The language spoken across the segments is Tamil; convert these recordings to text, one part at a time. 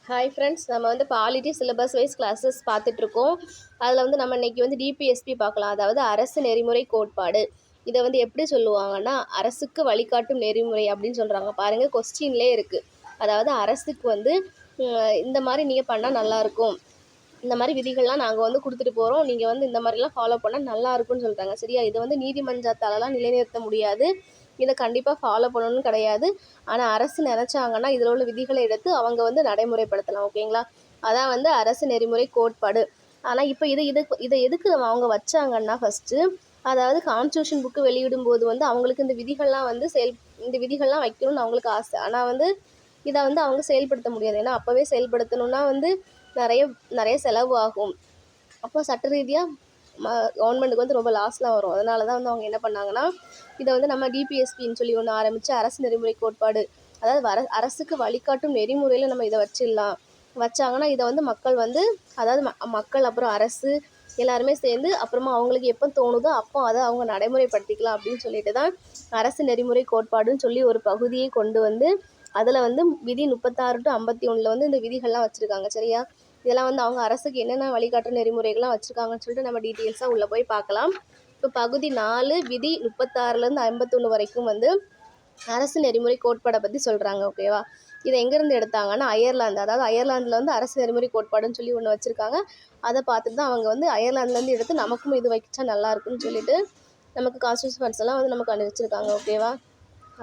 ஹாய் ஃப்ரெண்ட்ஸ், நம்ம வந்து பாலிட்டி சிலபஸ் வைஸ் கிளாஸஸ் பார்த்துட்ருக்கோம். அதில் வந்து நம்ம இன்றைக்கி வந்து டிபிஎஸ்பி பார்க்கலாம். அதாவது அரசு நெறிமுறை கோட்பாடு. இதை வந்து எப்படி சொல்லுவாங்கன்னா, அரசுக்கு வழிகாட்டும் நெறிமுறை அப்படின்னு சொல்கிறாங்க. பாருங்கள், கொஸ்டின்லேயே இருக்குது. அதாவது அரசுக்கு வந்து இந்த மாதிரி நீங்கள் பண்ணால் நல்லாயிருக்கும், இந்த மாதிரி விதிகள்லாம் நாங்கள் வந்து கொடுத்துட்டு போகிறோம், நீங்கள் வந்து இந்த மாதிரிலாம் ஃபாலோ பண்ணால் நல்லா இருக்கும்னு சொல்லிட்டாங்க. சரியா? இதை வந்து நீதிமன்றத்தாலலாம் நிலைநிறுத்த முடியாது, இதை கண்டிப்பாக ஃபாலோ பண்ணணும்னு கிடையாது. ஆனால் அரசு நினச்சாங்கன்னா இதில் உள்ள விதிகளை எடுத்து அவங்க வந்து நடைமுறைப்படுத்தலாம். ஓகேங்களா? அதான் வந்து அரசு நெறிமுறை கோட்பாடு. ஆனால் இப்போ இதை எதுக்கு அவங்க வச்சாங்கன்னா, ஃபஸ்ட்டு அதாவது கான்ஸ்டியூஷன் புக்கு வெளியிடும்போது வந்து அவங்களுக்கு இந்த விதிகள்லாம் வந்து இந்த விதிகள்லாம் வைக்கணும்னு அவங்களுக்கு ஆசை. ஆனால் வந்து இதை வந்து அவங்க செயல்படுத்த முடியாது. ஏன்னா அப்போவே செயல்படுத்தணுன்னா வந்து நிறைய நிறைய செலவு ஆகும். அப்போ சட்ட ரீதியாக கவர்மெண்ட்டுக்கு வந்து ரொம்ப லாஸ்லாம் வரும். அதனால தான் வந்து அவங்க என்ன பண்ணாங்கன்னா, இதை வந்து நம்ம டிபிஎஸ்பின்னு சொல்லி ஒன்று ஆரம்பித்து அரசு நெறிமுறை கோட்பாடு, அதாவது அரசுக்கு வழிகாட்டும் நெறிமுறையில் நம்ம இதை வச்சாங்கன்னா இதை வந்து மக்கள் வந்து, அதாவது மக்கள் அப்புறம் அரசு எல்லாருமே சேர்ந்து அப்புறமா அவங்களுக்கு எப்போ தோணுதோ அப்போ அதை அவங்க நடைமுறைப்படுத்திக்கலாம் அப்படின்னு சொல்லிட்டு தான் அரசு நெறிமுறை கோட்பாடுன்னு சொல்லி ஒரு பகுதியை கொண்டு வந்து அதில் வந்து விதி 36 to 51 வந்து இந்த விதிகள்லாம் வச்சுருக்காங்க. சரியா? இதெல்லாம் வந்து அவங்க அரசுக்கு என்னென்ன வழிகாட்டு நெறிமுறைகள்லாம் வச்சுருக்காங்கன்னு சொல்லிட்டு நம்ம டீட்டெயில்ஸாக உள்ளே போய் பார்க்கலாம். இப்போ பகுதி 4 விதி 36லேருந்து 51 வரைக்கும் வந்து அரசு நெறிமுறை கோட்பாடை பற்றி சொல்கிறாங்க. ஓகேவா? இதை எங்கேருந்து எடுத்தாங்கன்னா அயர்லாந்து. அதாவது அயர்லாந்தில் வந்து அரசு நெறிமுறை கோட்பாடுன்னு சொல்லி ஒன்று வச்சுருக்காங்க. அதை பார்த்துட்டு தான் அவங்க வந்து அயர்லாந்துலேருந்து எடுத்து நமக்கும் இது வச்சா நல்லாயிருக்குன்னு சொல்லிட்டு நமக்கு கான்ஸ்டியூஷன்ஸ் எல்லாம் வந்து நமக்கு வச்சுருக்காங்க. ஓகேவா?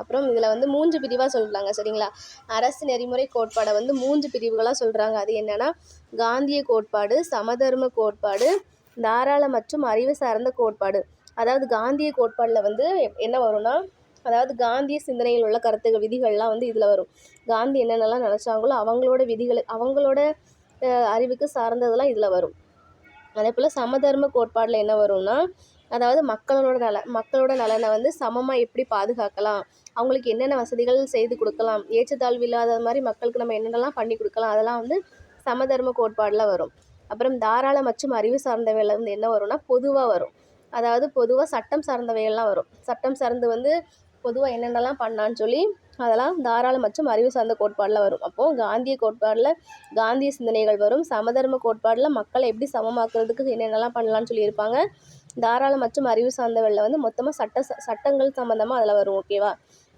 அப்புறம் இதில் வந்து 3 பிரிவாக சொல்கிறாங்க. சரிங்களா? அரசு நெறிமுறை கோட்பாடை வந்து 3 பிரிவுகளாக சொல்கிறாங்க. அது என்னென்னா, காந்திய கோட்பாடு, சமதர்ம கோட்பாடு, தாராள மற்றும் அறிவு சார்ந்த கோட்பாடு. அதாவது காந்திய கோட்பாடில் வந்து என்ன வரும்னா, அதாவது காந்திய சிந்தனையில் உள்ள கருத்துகள் விதிகள்லாம் வந்து இதில் வரும். காந்தி என்னென்னலாம் நினச்சாங்களோ அவங்களோட விதிகள், அவங்களோட அறிவுக்கு சார்ந்ததெல்லாம் இதில் வரும். அதே போல் சமதர்ம கோட்பாடில் என்ன வரும்னா, அதாவது மக்களோட நலனை வந்து சமமாக எப்படி பாதுகாக்கலாம், அவங்களுக்கு என்னென்ன வசதிகள் செய்து கொடுக்கலாம், ஏற்றத்தாழ்வு இல்லாத மாதிரி மக்களுக்கு நம்ம என்னென்னலாம் பண்ணி கொடுக்கலாம், அதெல்லாம் வந்து சமதர்ம கோட்பாடில் வரும். அப்புறம் தாராள மற்றும் அறிவு சார்ந்தவையில் வந்து என்ன வரும்னா, பொதுவாக வரும். அதாவது பொதுவாக சட்டம் சார்ந்தவையெல்லாம் வரும். சட்டம் சார்ந்து வந்து பொதுவாக என்னென்னலாம் பண்ணான்னு சொல்லி அதெல்லாம் தாராள மற்றும் அறிவு சார்ந்த கோட்பாடில் வரும். அப்போது காந்திய கோட்பாடில் காந்திய சிந்தனைகள் வரும். சமதர்ம கோட்பாடில் மக்களை எப்படி சமமாக்குறதுக்கு என்னென்னலாம் பண்ணலான்னு சொல்லியிருப்பாங்க. தாராள மற்றும் அறிவு சார்ந்தவரில் வந்து மொத்தமாக சட்டங்கள் சம்மந்தமாக அதில் வரும். ஓகேவா?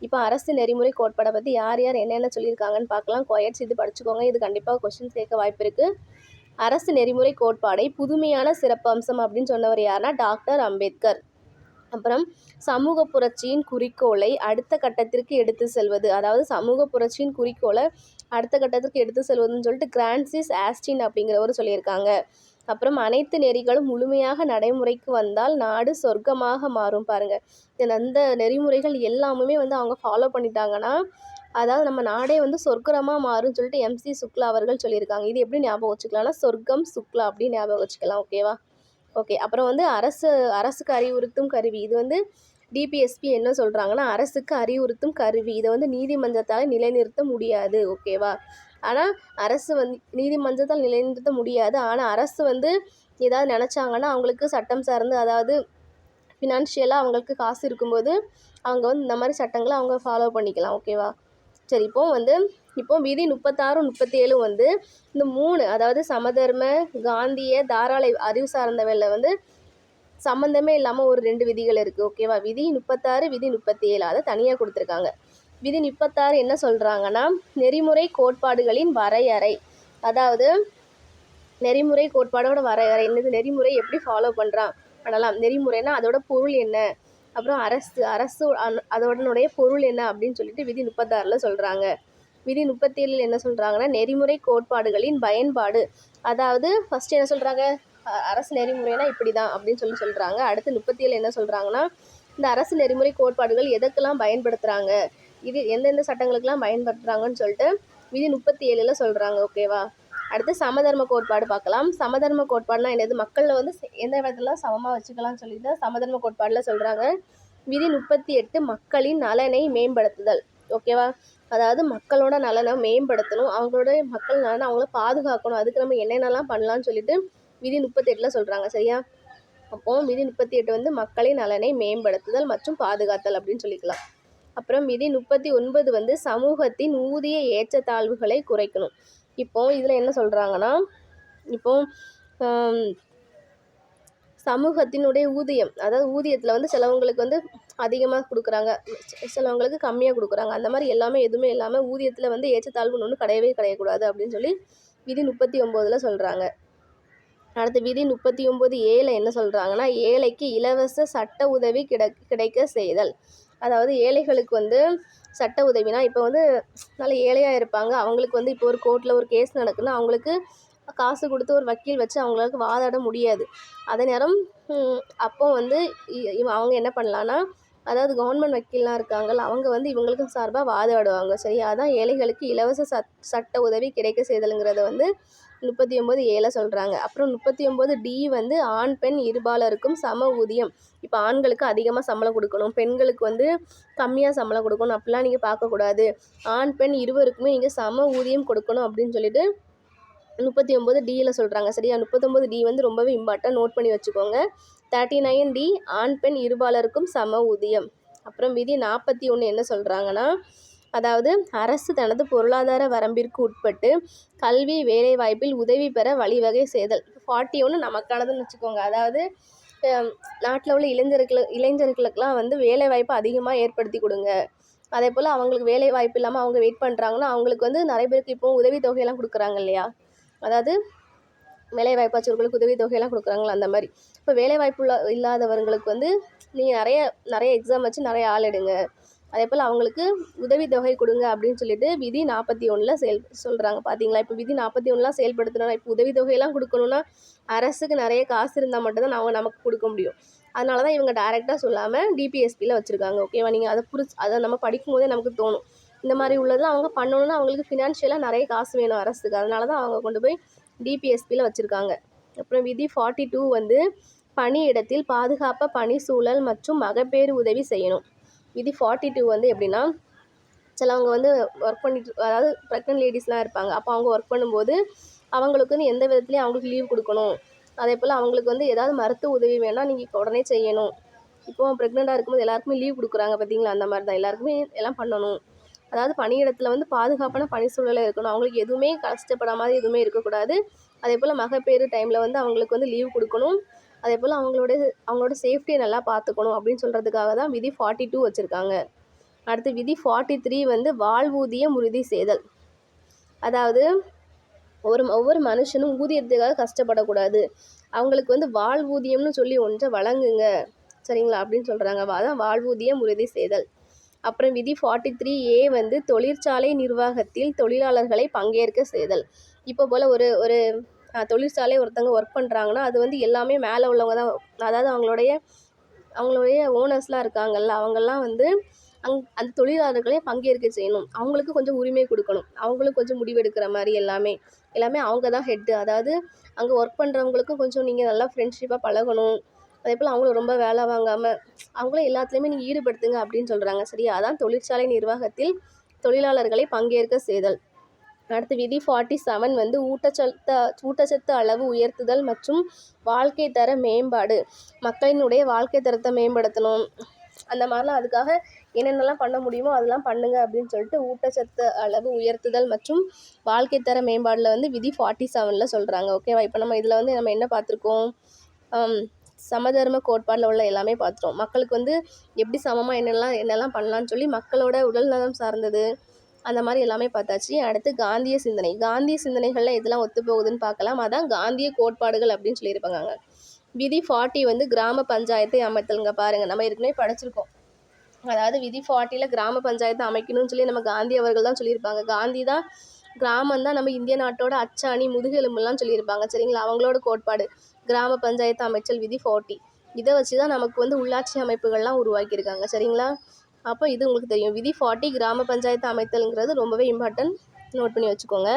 இப்போ அரசு நெறிமுறை கோட்பாடை பற்றி யார் யார் என்னென்ன சொல்லியிருக்காங்கன்னு பார்க்கலாம். கொயட்ஸ் இது படிச்சுக்கோங்க. இது கண்டிப்பாக கொஸ்டின் கேட்க வாய்ப்பு இருக்குது. அரசு நெறிமுறை கோட்பாடை புதுமையான சிறப்பம்சம் அப்படின்னு சொன்னவர் யாருன்னா டாக்டர் அம்பேத்கர். அப்புறம் சமூக புரட்சியின் குறிக்கோளை அடுத்த கட்டத்திற்கு எடுத்து செல்வது, அதாவது சமூக புரட்சியின் குறிக்கோளை அடுத்த கட்டத்திற்கு எடுத்து செல்வதுன்னு சொல்லிட்டு கிரான்சிஸ் ஆஸ்டின் அப்படிங்கிறவர் சொல்லியிருக்காங்க. அப்புறம் அனைத்து நெறிகளும் முழுமையாக நடைமுறைக்கு வந்தால் நாடு சொர்க்கமாக மாறும். பாருங்கள், அந்த நெறிமுறைகள் எல்லாமே வந்து அவங்க ஃபாலோ பண்ணிட்டாங்கன்னா அதாவது நம்ம நாடே வந்து சொர்க்கமாக மாறும்னு சொல்லிட்டு எம்சி சுக்லா அவர்கள் சொல்லியிருக்காங்க. இது எப்படி ஞாபகம் வச்சுக்கலாம்னா, சொர்க்கம் சுக்லா அப்படின்னு ஞாபகம் வச்சுக்கலாம். ஓகேவா? ஓகே. அப்புறம் வந்து அரசுக்கு அறிவுறுத்தும் கருவி. இது வந்து டிபிஎஸ்பி என்ன சொல்கிறாங்கன்னா, அரசுக்கு அறிவுறுத்தும் கருவி. இதை வந்து நீதிமன்றத்தால் நிலைநிறுத்த முடியாது. ஓகேவா? ஆனால் அரசு வந்து நீதிமன்றத்தால் நிலைநிறுத்த முடியாது. ஆனால் அரசு வந்து ஏதாவது நினச்சாங்கன்னா அவங்களுக்கு சட்டம் சார்ந்து, அதாவது ஃபினான்ஷியலாக அவங்களுக்கு காசு இருக்கும்போது அவங்க வந்து இந்த மாதிரி சட்டங்களை அவங்க ஃபாலோ பண்ணிக்கலாம். ஓகேவா? சரி, இப்போ விதி 36, 37 வந்து இந்த 3, அதாவது சமதர்ம, காந்திய, தாராள அறிவு சார்ந்தவையில் வந்து சம்மந்தமே இல்லாமல் ஒரு 2 விதிகள் இருக்குது. ஓகேவா? விதி 36, விதி 37 அதை தனியாக கொடுத்துருக்காங்க. விதி 36 என்ன சொல்கிறாங்கன்னா, நெறிமுறை கோட்பாடுகளின் வரையறை. அதாவது நெறிமுறை கோட்பாடோட வரையறை என்னது, நெறிமுறை எப்படி ஃபாலோ பண்ணலாம், நெறிமுறைனா அதோட பொருள் என்ன, அப்புறம் அரசு அதோடனுடைய பொருள் என்ன அப்படின்னு சொல்லிட்டு விதி 36 சொல்கிறாங்க. விதி 37 என்ன சொல்கிறாங்கன்னா, நெறிமுறை கோட்பாடுகளின் பயன்பாடு. அதாவது ஃபஸ்ட்டு என்ன சொல்கிறாங்க, அரசு நெறிமுறைனா இப்படி தான் அப்படின்னு சொல்கிறாங்க. அடுத்து 37 என்ன சொல்கிறாங்கன்னா, இந்த அரசு நெறிமுறை கோட்பாடுகள் எதுக்கெல்லாம் பயன்படுத்துகிறாங்க, இது எந்தெந்த சட்டங்களுக்கெல்லாம் பயன்படுத்துகிறாங்கன்னு சொல்லிட்டு விதி 37 சொல்கிறாங்க. ஓகேவா? அடுத்து சமதர்ம கோட்பாடு பார்க்கலாம். சமதர்ம கோட்பாடுனா என்னது, மக்களில் வந்து எந்த இடத்துலாம் சமமாக வச்சுக்கலாம்னு சொல்லிட்டு சமதர்ம கோட்பாடில் சொல்கிறாங்க. விதி 38 மக்களின் நலனை மேம்படுத்துதல். ஓகேவா? அதாவது மக்களோட நலனை மேம்படுத்தணும், அவங்களோட மக்கள் நலனை அவங்கள பாதுகாக்கணும், அதுக்கு நம்ம என்னென்னலாம் பண்ணலான்னு சொல்லிட்டு விதி 38 சொல்கிறாங்க. சரியா? அப்போது விதி 38 வந்து மக்களின் நலனை மேம்படுத்துதல் மற்றும் பாதுகாத்தல் அப்படின்னு சொல்லிக்கலாம். அப்புறம் விதி 39 வந்து சமூகத்தின் ஊதிய ஏற்றத்தாழ்வுகளை குறைக்கணும். இப்போ இதில் என்ன சொல்கிறாங்கன்னா, இப்போ சமூகத்தினுடைய ஊதியம், அதாவது ஊதியத்தில் வந்து சிலவங்களுக்கு வந்து அதிகமாக கொடுக்குறாங்க, சிலவங்களுக்கு கம்மியாக கொடுக்குறாங்க. அந்த மாதிரி எதுவுமே இல்லாமல் ஊதியத்தில் வந்து ஏற்றத்தாழ்வுன்னு ஒன்று கிடையவே கிடையக்கூடாது அப்படின்னு சொல்லி விதி 39 சொல்கிறாங்க. அடுத்து விதி 39A என்ன சொல்கிறாங்கன்னா, ஏழைக்கு இலவச சட்ட உதவி கிடைக்க செய்தல். அதாவது ஏழைகளுக்கு வந்து சட்ட உதவினா, இப்போ வந்து நல்ல ஏழையாக இருப்பாங்க, அவங்களுக்கு வந்து இப்போ ஒரு கோர்ட்டில் ஒரு கேஸ் நடக்குதுன்னா அவங்களுக்கு காசு கொடுத்து ஒரு வக்கீல் வச்சு அவங்களுக்கு வாதாட முடியாது. அதே நேரம் அப்போ வந்து அவங்க என்ன பண்ணலான்னா, அதாவது கவர்மெண்ட் வக்கீல்லாம் இருக்காங்கல்ல, அவங்க வந்து இவங்களுக்கு சார்பாக வாதாடுவாங்க. சரியா? அதான் ஏழைகளுக்கு இலவச சட்ட உதவி கிடைக்க செய்தலுங்கிறத வந்து 39A சொல்கிறாங்க. அப்புறம் 39D வந்து ஆண் பெண் இருபாலருக்கும் சம ஊதியம். இப்போ ஆண்களுக்கு அதிகமாக சம்பளம் கொடுக்கணும், பெண்களுக்கு வந்து கம்மியாக சம்பளம் கொடுக்கணும் அப்படிலாம் நீங்கள் பார்க்கக்கூடாது. ஆண் பெண் இருவருக்குமே நீங்கள் சம ஊதியம் கொடுக்கணும் அப்படின்னு சொல்லிட்டு 39D சொல்கிறாங்க. சரியா? 39D வந்து ரொம்பவே இம்பார்ட்டன்ட், நோட் பண்ணி வச்சுக்கோங்க. 39D ஆண் பெண் இருபாலருக்கும் சம ஊதியம். அப்புறம் விதி 41 என்ன சொல்கிறாங்கன்னா, அதாவது அரசு தனது பொருளாதார வரம்பிற்கு உட்பட்டு கல்வி வேலைவாய்ப்பில் உதவி பெற வழிவகை செய்தல். 41 நமக்கானதுன்னு வச்சுக்கோங்க. அதாவது நாட்டில் உள்ள இளைஞர்களுக்கெல்லாம் வந்து வேலைவாய்ப்பு அதிகமாக ஏற்படுத்தி கொடுங்க. அதே போல் அவங்களுக்கு வேலை வாய்ப்பு இல்லாமல் அவங்க வெயிட் பண்ணுறாங்கன்னா அவங்களுக்கு வந்து நிறைய பேருக்கு இப்போ உதவித்தொகையெல்லாம் கொடுக்குறாங்க இல்லையா, அதாவது வேலைவாய்ப்பு வச்சவர்களுக்கு உதவித்தொகையெல்லாம் கொடுக்குறாங்களா, அந்த மாதிரி. இப்போ வேலைவாய்ப்பு இல்லாதவர்களுக்கு வந்து நீங்கள் நிறைய எக்ஸாம் வச்சு நிறைய ஆள் எடுங்க, அதே போல் அவங்களுக்கு உதவித்தொகை கொடுங்க அப்படின்னு சொல்லிட்டு விதி 41 சொல்கிறாங்க. பார்த்தீங்களா? இப்போ விதி 41 செயல்படுத்தணும்னா, இப்போ உதவித்தொகையெல்லாம் கொடுக்கணுன்னா அரசுக்கு நிறைய காசு இருந்தால் மட்டும்தான் நமக்கு கொடுக்க முடியும். அதனால தான் இவங்க டைரெக்டாக சொல்லாமல் டிபிஎஸ்பியில் வச்சுருக்காங்க. ஓகேவா? நீங்கள் அதை நம்ம படிக்கும் போதே நமக்கு தோணும், இந்த மாதிரி உள்ளதெல்லாம் அவங்க பண்ணணுன்னா அவங்களுக்கு ஃபினான்ஷியலாக நிறைய காசு வேணும் அரசுக்கு. அதனால தான் அவங்க கொண்டு போய் டிபிஎஸ்பியில் வச்சுருக்காங்க. அப்புறம் விதி 42 வந்து பணியிடத்தில் பாதுகாப்பாக பணி சூழல் மற்றும் மகப்பேறு உதவி செய்யணும். விதி 42 வந்து எப்படின்னா, சிலவங்க வந்து ஒர்க் பண்ணிட்டு, அதாவது ப்ரெக்னென்ட் லேடிஸ்லாம் இருப்பாங்க, அப்போ அவங்க ஒர்க் பண்ணும்போது அவங்களுக்கு வந்து எந்த விதத்துலையும் அவங்களுக்கு லீவ் கொடுக்கணும். அதே போல் அவங்களுக்கு வந்து ஏதாவது மருத்துவ உதவி வேணால் நீங்கள் உடனே செய்யணும். இப்போது ப்ரெக்னெண்ட்டாக இருக்கும்போது எல்லாருக்குமே லீவ் கொடுக்குறாங்க பார்த்தீங்களா, அந்த மாதிரி தான் எல்லாருக்குமே எல்லாம் பண்ணணும். அதாவது பணியிடத்தில் வந்து பாதுகாப்பான பணி சூழலில் இருக்கணும், அவங்களுக்கு எதுவுமே கஷ்டப்பட மாதிரி எதுவுமே இருக்கக்கூடாது. அதே போல் மகப்பேறு டைமில் வந்து அவங்களுக்கு வந்து லீவ் கொடுக்கணும். அதே போல் அவங்களோட சேஃப்டியை நல்லா பார்த்துக்கணும் அப்படின்னு சொல்கிறதுக்காக தான் விதி 42 வச்சுருக்காங்க. அடுத்து விதி 43 வந்து வாழ்வூதியம் உறுதி செய்தல். அதாவது ஒவ்வொரு மனுஷனும் ஊதியத்துக்காக கஷ்டப்படக்கூடாது, அவங்களுக்கு வந்து வாழ்வூதியம்னு சொல்லி ஒன்றை வழங்குங்க, சரிங்களா, அப்படின்னு சொல்கிறாங்க. அதான் வாழ்வூதியம் உறுதி செய்தல். அப்புறம் விதி 43A வந்து தொழிற்சாலை நிர்வாகத்தில் தொழிலாளர்களை பங்கேற்க செய்தல். இப்போ போல் ஒரு தொழிற்சாலை ஒருத்தவங்க ஒர்க் பண்ணுறாங்கன்னா அது வந்து எல்லாமே மேலே உள்ளவங்க தான், அதாவது அவங்களுடைய ஓனர்ஸ்லாம் இருக்காங்கல்ல, அவங்கெல்லாம் வந்து அந்த தொழிலாளர்களே பங்கேற்க செய்யணும், அவங்களுக்கு கொஞ்சம் உரிமை கொடுக்கணும், அவங்களும் கொஞ்சம் முடிவெடுக்கிற மாதிரி எல்லாமே அவங்க தான் ஹெட்டு. அதாவது அங்கே ஒர்க் பண்ணுறவங்களுக்கும் கொஞ்சம் நீங்கள் நல்லா ஃப்ரெண்ட்ஷிப்பாக பழகணும், அதே போல் அவங்களும் ரொம்ப வேலை வாங்காமல் அவங்களும் எல்லாத்துலேயுமே நீங்கள் ஈடுபடுத்துங்க அப்படின்னு சொல்கிறாங்க. சரியா? அதான் தொழிற்சாலை நிர்வாகத்தில் தொழிலாளர்களை பங்கேற்க செய்தல். அடுத்து விதி 47 வந்து ஊட்டச்சத்து அளவு உயர்த்துதல் மற்றும் வாழ்க்கை தர மேம்பாடு. மக்களினுடைய வாழ்க்கை தரத்தை மேம்படுத்தணும், அந்த மாதிரிலாம் அதுக்காக என்னென்னலாம் பண்ண முடியுமோ அதெல்லாம் பண்ணுங்க அப்படின்னு சொல்லிட்டு ஊட்டச்சத்து அளவு உயர்த்துதல் மற்றும் வாழ்க்கை தர மேம்பாடில் வந்து விதி 47 சொல்கிறாங்க. ஓகேவா? இப்போ நம்ம இதில் வந்து நம்ம என்ன பார்த்துருக்கோம், சமதர்ம கோட்பாடில் உள்ள எல்லாமே பார்த்துட்டோம். மக்களுக்கு வந்து எப்படி சமமாக என்னெல்லாம் பண்ணலான்னு சொல்லி மக்களோட உடல் நலம் சார்ந்தது அந்த மாதிரி எல்லாமே பார்த்தாச்சு. அடுத்து காந்திய சிந்தனைகளில் எதெல்லாம் ஒத்து போகுதுன்னு பார்க்கலாம். அதான் காந்திய கோட்பாடுகள் அப்படின்னு சொல்லியிருப்பாங்க. விதி 40 வந்து கிராம பஞ்சாயத்தை அமைத்தலுங்க. பாருங்கள், நம்ம ஏற்கனவே படிச்சிருக்கோம். அதாவது விதி 40 கிராம பஞ்சாயத்தை அமைக்கணும்னு சொல்லி நம்ம காந்தி அவர்கள் தான் சொல்லியிருப்பாங்க. காந்தி தான் கிராமம் தான் நம்ம இந்திய நாட்டோட அச்சாணி முதுகெலும்புலாம் சொல்லியிருப்பாங்க. சரிங்களா? அவங்களோட கோட்பாடு கிராம பஞ்சாயத்து அமைச்சல் விதி 40. இதை வச்சு தான் நமக்கு வந்து உள்ளாட்சி அமைப்புகள்லாம் உருவாக்கியிருக்காங்க. சரிங்களா? அப்போ இது உங்களுக்கு தெரியும். விதி 40 கிராம பஞ்சாயத்து அமைத்தல்ங்கிறது ரொம்பவே இம்பார்ட்டன்ட், நோட் பண்ணி வச்சுக்கோங்க.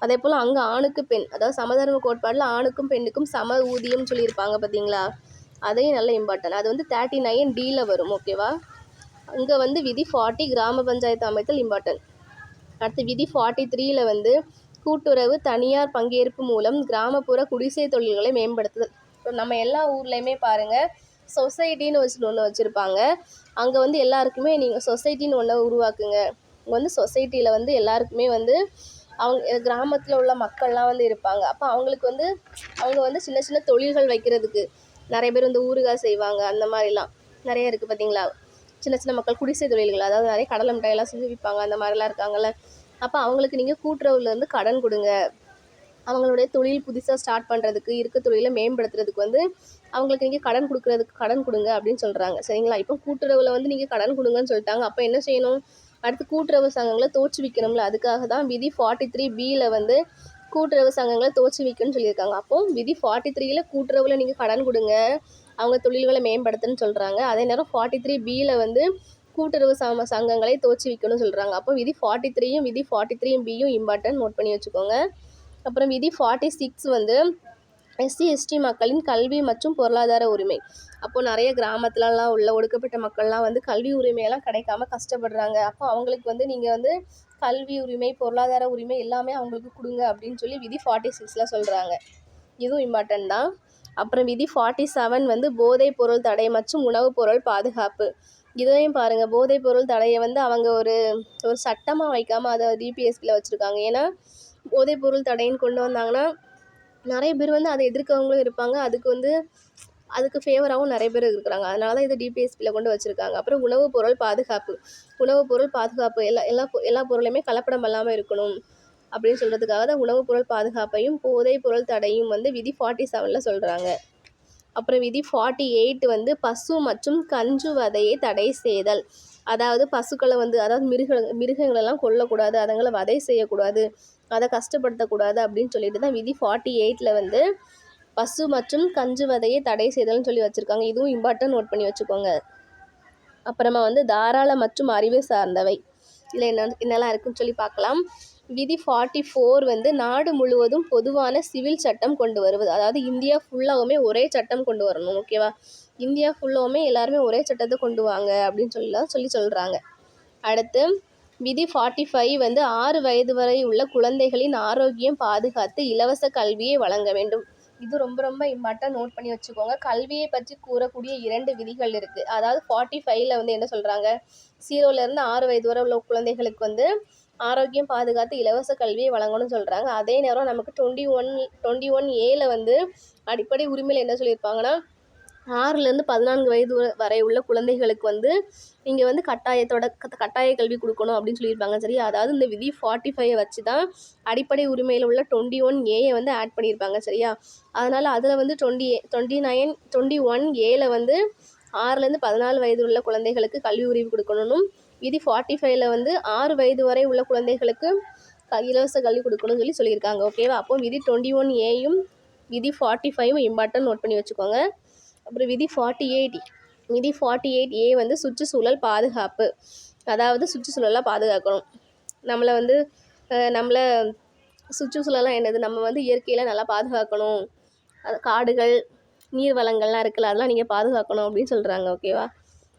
அதே போல் அங்கே ஆணுக்கு பெண், அதாவது சமதர்ம கோட்பாடில் ஆணுக்கும் பெண்ணுக்கும் சம ஊதியம் சொல்லியிருப்பாங்க பார்த்தீங்களா, அதையும் நல்ல இம்பார்ட்டன்ட். அது வந்து 39D வரும். ஓகேவா? இங்கே வந்து விதி 40 கிராம பஞ்சாயத்து அமைத்தல் இம்பார்ட்டன்ட். அடுத்து விதி 43 வந்து கூட்டுறவு தனியார் பங்கேற்பு மூலம் கிராமப்புற குடிசை தொழில்களை மேம்படுத்துதல். இப்போ நம்ம எல்லா ஊர்லேயுமே பாருங்கள் சொசைட்டின்னு ஒன்று வச்சுருப்பாங்க. அங்கே வந்து எல்லாருக்குமே நீங்கள் சொசைட்டின்னு ஒன்றை உருவாக்குங்க. இங்கே வந்து சொசைட்டியில் வந்து எல்லாருக்குமே வந்து அவங்க கிராமத்தில் உள்ள மக்கள்லாம் வந்து இருப்பாங்க. அப்போ அவங்களுக்கு வந்து அவங்க வந்து சின்ன சின்ன தொழில்கள் வைக்கிறதுக்கு நிறைய பேர் வந்து ஊறுகாய் செய்வாங்க. அந்த மாதிரிலாம் நிறைய இருக்குது பார்த்தீங்களா. சின்ன சின்ன மக்கள் குடிசை தொழில்கள், அதாவது நிறைய கடலை மிட்டாயெல்லாம் செஞ்சு விற்பாங்க. அந்த மாதிரிலாம் இருக்காங்கள்ல. அப்போ அவங்களுக்கு நீங்கள் கூட்டுறவுலேருந்து கடன் கொடுங்க. அவங்களுடைய தொழில் புதுசாக ஸ்டார்ட் பண்ணுறதுக்கு, இருக்க தொழிலை மேம்படுத்துறதுக்கு வந்து அவங்களுக்கு நீங்கள் கடன் கொடுங்க அப்படின்னு சொல்கிறாங்க. சரிங்களா. இப்போ கூட்டுறவில் வந்து நீங்கள் கடன் கொடுங்கன்னு சொல்லிட்டாங்க. அப்போ என்ன செய்யணும், அடுத்து கூட்டுறவு சங்கங்களை தோற்றுவிக்கணும்ல. அதுக்காக தான் விதி 43B வந்து கூட்டுறவு சங்கங்களை தோற்றுவிக்கணும்னு சொல்லியிருக்காங்க. அப்போ விதி 43ல் கூட்டுறவில் நீங்கள் கடன் கொடுங்க, அவங்க தொழில்களை மேம்படுத்துன்னு சொல்கிறாங்க. அதே நேரம் 43B வந்து கூட்டுறவு சங்கங்களை தோற்றுவிக்கணும்னு சொல்கிறாங்க. அப்போ விதி 43யும் விதி 43B இம்பார்ட்டன்ட், நோட் பண்ணி வச்சுக்கோங்க. அப்புறம் விதி 46 வந்து SC/ST மக்களின் கல்வி மற்றும் பொருளாதார உரிமை. அப்போது நிறைய கிராமத்துலலாம் உள்ள ஒடுக்கப்பட்ட மக்கள்லாம் வந்து கல்வி உரிமையெல்லாம் கிடைக்காம கஷ்டப்படுறாங்க. அப்போ அவங்களுக்கு வந்து நீங்கள் வந்து கல்வி உரிமை, பொருளாதார உரிமை எல்லாமே அவங்களுக்கு கொடுங்க அப்படின்னு சொல்லி விதி 46ல் சொல்கிறாங்க. இதுவும் இம்பார்ட்டன்ட் தான். அப்புறம் விதி 47 வந்து போதைப் பொருள் தடை மற்றும் உணவுப் பொருள் பாதுகாப்பு. இதையும் பாருங்கள், போதைப் பொருள் தடையை வந்து அவங்க ஒரு சட்டமாக வைக்காமல் அதை DPSPயில் வச்சுருக்காங்க. ஏன்னா போதைப் பொருள் தடைன்னு கொண்டு வந்தாங்கன்னா நிறைய பேர் வந்து அதை எதிர்க்கவங்களும் இருப்பாங்க, அதுக்கு ஃபேவராகவும் நிறைய பேர் இருக்கிறாங்க. அதனால தான் இதை DPSPயில் கொண்டு வச்சுருக்காங்க. அப்புறம் உணவுப் பொருள் பாதுகாப்பு எல்லா பொருளையுமே கலப்படம் இல்லாமல் இருக்கணும் அப்படின்னு சொல்கிறதுக்காக தான் உணவுப் பொருள் பாதுகாப்பையும் போதைப் பொருள் தடையும் வந்து விதி 47ல் சொல்கிறாங்க. அப்புறம் விதி 48 வந்து பசு மற்றும் கன்று வதையை தடை செய்தல். அதாவது பசுக்களை வந்து, அதாவது மிருகங்களெல்லாம் கொல்லக்கூடாது, அதுங்களை வதை செய்யக்கூடாது, அதை கஷ்டப்படுத்தக்கூடாது அப்படின்னு சொல்லிட்டு தான் விதி 48ல் வந்து பசு மற்றும் கன்று வதையை தடை செய்தல்னு சொல்லி வச்சுருக்காங்க. இதுவும் இம்பார்ட்டன்ட், நோட் பண்ணி வச்சுக்கோங்க. அப்புறமா வந்து தாராள மற்றும் அறிவு சார்ந்தவை இல்லை என்னெல்லாம் இருக்குன்னு சொல்லி பார்க்கலாம். விதி 44 வந்து நாடு முழுவதும் பொதுவான சிவில் சட்டம் கொண்டு வருவது. அதாவது இந்தியா ஃபுல்லாகவுமே ஒரே சட்டம் கொண்டு வரணும். ஓகேவா. இந்தியா ஃபுல்லாகவுமே எல்லாருமே ஒரே சட்டத்தை கொண்டு வாங்க அப்படின்னு சொல்கிறாங்க. அடுத்து விதி 45 வந்து 6 வயது வரை உள்ள குழந்தைகளின் ஆரோக்கியம் பாதுகாத்து இலவச கல்வியை வழங்க வேண்டும். இது ரொம்ப ரொம்ப இம்பார்ட்டன்ட், நோட் பண்ணி வச்சுக்கோங்க. கல்வியை பற்றி கூறக்கூடிய 2 விதிகள் இருக்குது. அதாவது 45ல் வந்து என்ன சொல்கிறாங்க, 0லேருந்து 6 வயது வரை உள்ள குழந்தைகளுக்கு வந்து ஆரோக்கியம் பாதுகாத்து இலவச கல்வியை வழங்கணும்னு சொல்கிறாங்க. அதே நேரம் நமக்கு 21A வந்து அடிப்படை உரிமையில் என்ன சொல்லியிருப்பாங்கன்னா, 6லேருந்து 14 வயது வரை உள்ள குழந்தைகளுக்கு வந்து நீங்கள் வந்து கட்டாய கல்வி கொடுக்கணும் அப்படின்னு சொல்லியிருப்பாங்க. சரி, அதாவது இந்த விதி 45 வச்சு தான் அடிப்படை உரிமையில் உள்ள 21A வந்து ஆட் பண்ணியிருப்பாங்க. சரியா. அதனால் அதில் வந்து 21Aவில் வந்து 6லேருந்து 14 வயது உள்ள குழந்தைகளுக்கு கல்வி உரிமை கொடுக்கணும். விதி 45ல் வந்து 6 வயது வரை உள்ள குழந்தைகளுக்கு இலவச கல்வி கொடுக்கணும்னு சொல்லியிருக்காங்க. ஓகேவா. அப்போ விதி 21Aயும் விதி 45ம் இம்பார்ட்டன்ட், நோட் பண்ணி வச்சுக்கோங்க. அப்புறம் விதி 48A வந்து சுற்றுச்சூழல் பாதுகாப்பு. அதாவது சுற்றுச்சூழலாக பாதுகாக்கணும். நம்மளை சுற்றுச்சூழலாம் என்னது, நம்ம வந்து இயற்கையில் நல்லா பாதுகாக்கணும். அது காடுகள், நீர் வளங்கள்லாம் இருக்குல்ல, அதெல்லாம் நீங்கள் பாதுகாக்கணும் அப்படின்னு சொல்கிறாங்க. ஓகேவா.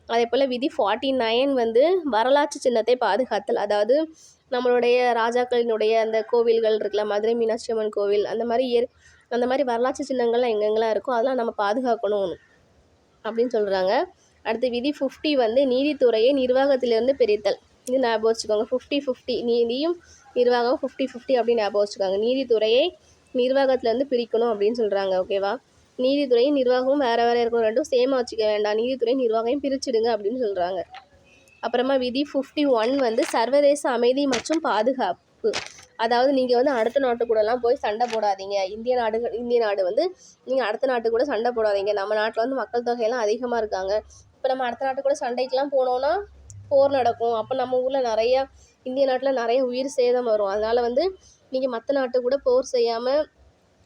அதே போல் விதி 49 வந்து வரலாற்று சின்னத்தை பாதுகாத்தல். அதாவது நம்மளுடைய ராஜாக்களினுடைய அந்த கோவில்கள் இருக்குல்ல, மதுரை மீனாட்சி அம்மன் கோவில், அந்த மாதிரி வரலாற்று சின்னங்கள்லாம் எங்கெங்கெல்லாம் இருக்கோ அதெல்லாம் நம்ம பாதுகாக்கணும் அப்படின்னு சொல்கிறாங்க. அடுத்து விதி 50 வந்து நீதித்துறையை நிர்வாகத்திலிருந்து பிரித்தல். இது ஞாபகம் வச்சுக்கோங்க. 50-50 நீதியும் நிர்வாகம் 50-50 அப்படின்னு ஞாபகம் வச்சுக்கோங்க. நீதித்துறையை நிர்வாகத்திலேருந்து பிரிக்கணும் அப்படின்னு சொல்கிறாங்க. ஓகேவா. நீதித்துறையும் நிர்வாகமும் வேறு இருக்கணும், ரெண்டும் சேமாக வச்சுக்க வேண்டாம், நீதித்துறை நிர்வாகம் பிரிச்சுடுங்க அப்படின்னு சொல்கிறாங்க. அப்புறமா விதி 51 வந்து சர்வதேச அமைதி மற்றும் பாதுகாப்பு. அதாவது நீங்கள் வந்து அடுத்த நாட்டு கூடலாம் போய் சண்டை போடாதீங்க. இந்திய நாடு வந்து நீங்கள் அடுத்த நாட்டு கூட சண்டை போடாதீங்க. நம்ம நாட்டில் வந்து மக்கள் தொகையெல்லாம் அதிகமாக இருக்காங்க. இப்போ நம்ம அடுத்த நாட்டு கூட சண்டைக்கெலாம் போனோன்னா போர் நடக்கும். அப்போ நம்ம ஊரில் இந்திய நாட்டில் நிறைய உயிர் சேதம் வரும். அதனால் வந்து நீங்கள் மற்ற நாட்டு கூட போர் செய்யாமல்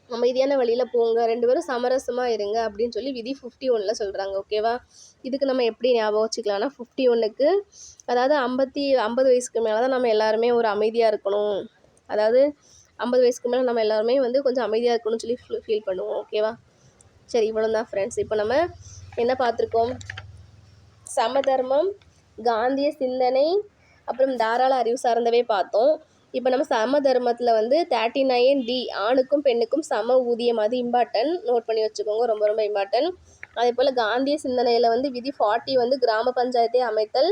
அமைதியான வழியில் போங்க, 2 பேரும் சமரசமாக இருங்க அப்படின்னு சொல்லி விதி 51ல் சொல்கிறாங்க. ஓகேவா. இதுக்கு நம்ம எப்படி ஞாபகம் வச்சுக்கலாம்னா, 51க்கு அதாவது 50 வயசுக்கு மேலே தான் நம்ம எல்லாருமே ஒரு அமைதியாக இருக்கணும். அதாவது 50 வயசுக்கு மேலே நம்ம எல்லாருமே வந்து கொஞ்சம் அமைதியாக இருக்கணும்னு சொல்லி ஃபீல் பண்ணுவோம். ஓகேவா. சரி, இவ்வளோ தான் ஃப்ரெண்ட்ஸ். இப்போ நம்ம என்ன பார்த்துருக்கோம், சமதர்மம், காந்திய சிந்தனை, அப்புறம் தாராள அறிவு சார்ந்தவே பார்த்தோம். இப்போ நம்ம சம தர்மத்தில் வந்து 39D ஆணுக்கும் பெண்ணுக்கும் சம ஊதியம், அது இம்பார்ட்டன்ட், நோட் பண்ணி வச்சுக்கோங்க, ரொம்ப ரொம்ப இம்பார்ட்டன்ட். அதே போல் காந்திய சிந்தனையில் வந்து விதி 40 வந்து கிராம பஞ்சாயத்தை அமைத்தல்,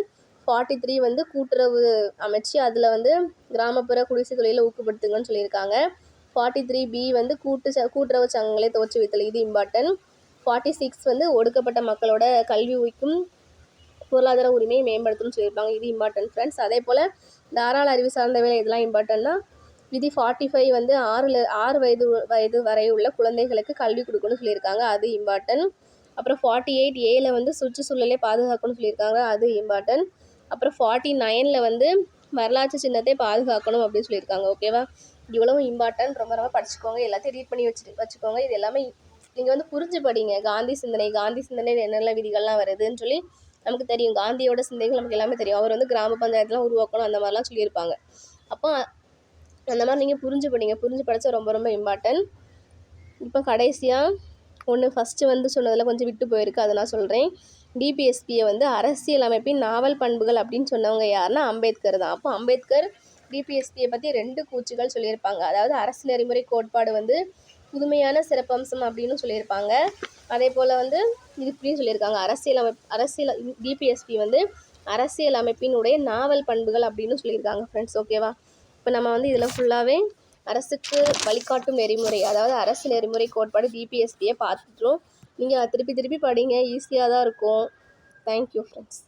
43 வந்து கூட்டுறவு அமைச்சு அதில் வந்து கிராமப்புற குடிசை தொழிலை ஊக்கப்படுத்துங்கன்னு சொல்லியிருக்காங்க. 43B வந்து கூட்டுறவு சங்கங்களை தோற்றுவித்தல், இது இம்பார்ட்டன்ட். 46 வந்து ஒடுக்கப்பட்ட மக்களோட கல்வி ஊக்கும் பொருளாதார உரிமையை மேம்படுத்தணும்னு சொல்லியிருப்பாங்க, இது இம்பார்ட்டன்ட் ஃப்ரெண்ட்ஸ். அதே போல் தாராள அறிவு சார்ந்த வேலை இதெல்லாம் இம்பார்ட்டன்னா. விதி 45 வந்து 6 வயது வரை உள்ள குழந்தைகளுக்கு கல்வி கொடுக்கணும்னு சொல்லியிருக்காங்க, அது இம்பார்ட்டன்ட். அப்புறம் 48A வந்து சுற்றுச்சூழலை பாதுகாக்கணும்னு சொல்லியிருக்காங்க, அது இம்பார்ட்டன்ட். அப்புறம் 49 வந்து வரலாற்று சின்னத்தை பாதுகாக்கணும் அப்படின்னு சொல்லியிருக்காங்க. ஓகேவா, இவ்வளவும் இம்பார்ட்டன்ட். ரொம்ப ரொம்ப படிச்சுக்கோங்க, எல்லாத்தையும் ரீட் பண்ணி வச்சுக்கோங்க. இது எல்லாமே நீங்கள் வந்து புரிஞ்சு படிங்க. காந்தி சிந்தனையில் என்னென்ன விதிகள்லாம் வருதுன்னு சொல்லி நமக்கு தெரியும். காந்தியோட சிந்தனைகள் நமக்கு எல்லாமே தெரியும். அவர் வந்து கிராம பஞ்சாயத்துலாம் உருவாக்கணும் அந்த மாதிரிலாம் சொல்லியிருப்பாங்க. அப்போ அந்த மாதிரி நீங்கள் புரிஞ்சு படித்தா ரொம்ப ரொம்ப இம்பார்ட்டன்ட். இப்போ கடைசியாக ஃபஸ்ட்டு வந்து சொன்னதில் கொஞ்சம் விட்டு போயிருக்கு, அதை நான் சொல்கிறேன். டிபிஎஸ்பியை வந்து அரசியல் அமைப்பின் நாவல் பண்புகள் அப்படின்னு சொன்னவங்க யாருன்னா அம்பேத்கர் தான். அப்போ அம்பேத்கர் டிபிஎஸ்பியை பற்றி 2 கூற்றுகள் சொல்லியிருப்பாங்க. அதாவது அரசு நெறிமுறை கோட்பாடு வந்து புதுமையான சிறப்பம்சம் அப்படின்னு சொல்லியிருப்பாங்க. அதே போல் வந்து இது இப்படின்னு சொல்லியிருக்காங்க, அரசியல் டிபிஎஸ்பி வந்து அரசியல் அமைப்பினுடைய நாவல் பண்புகள் அப்படின்னு சொல்லியிருக்காங்க ஃப்ரெண்ட்ஸ். ஓகேவா, இப்போ நம்ம வந்து இதில் ஃபுல்லாகவே அரசுக்கு வழிகாட்டும் நெறிமுறை, அதாவது அரசு நெறிமுறை கோட்பாடு டிபிஎஸ்பியை பார்த்துட்டோம். நீங்கள் திருப்பி படிங்க, ஈஸியாக தான் இருக்கும். Thank you friends.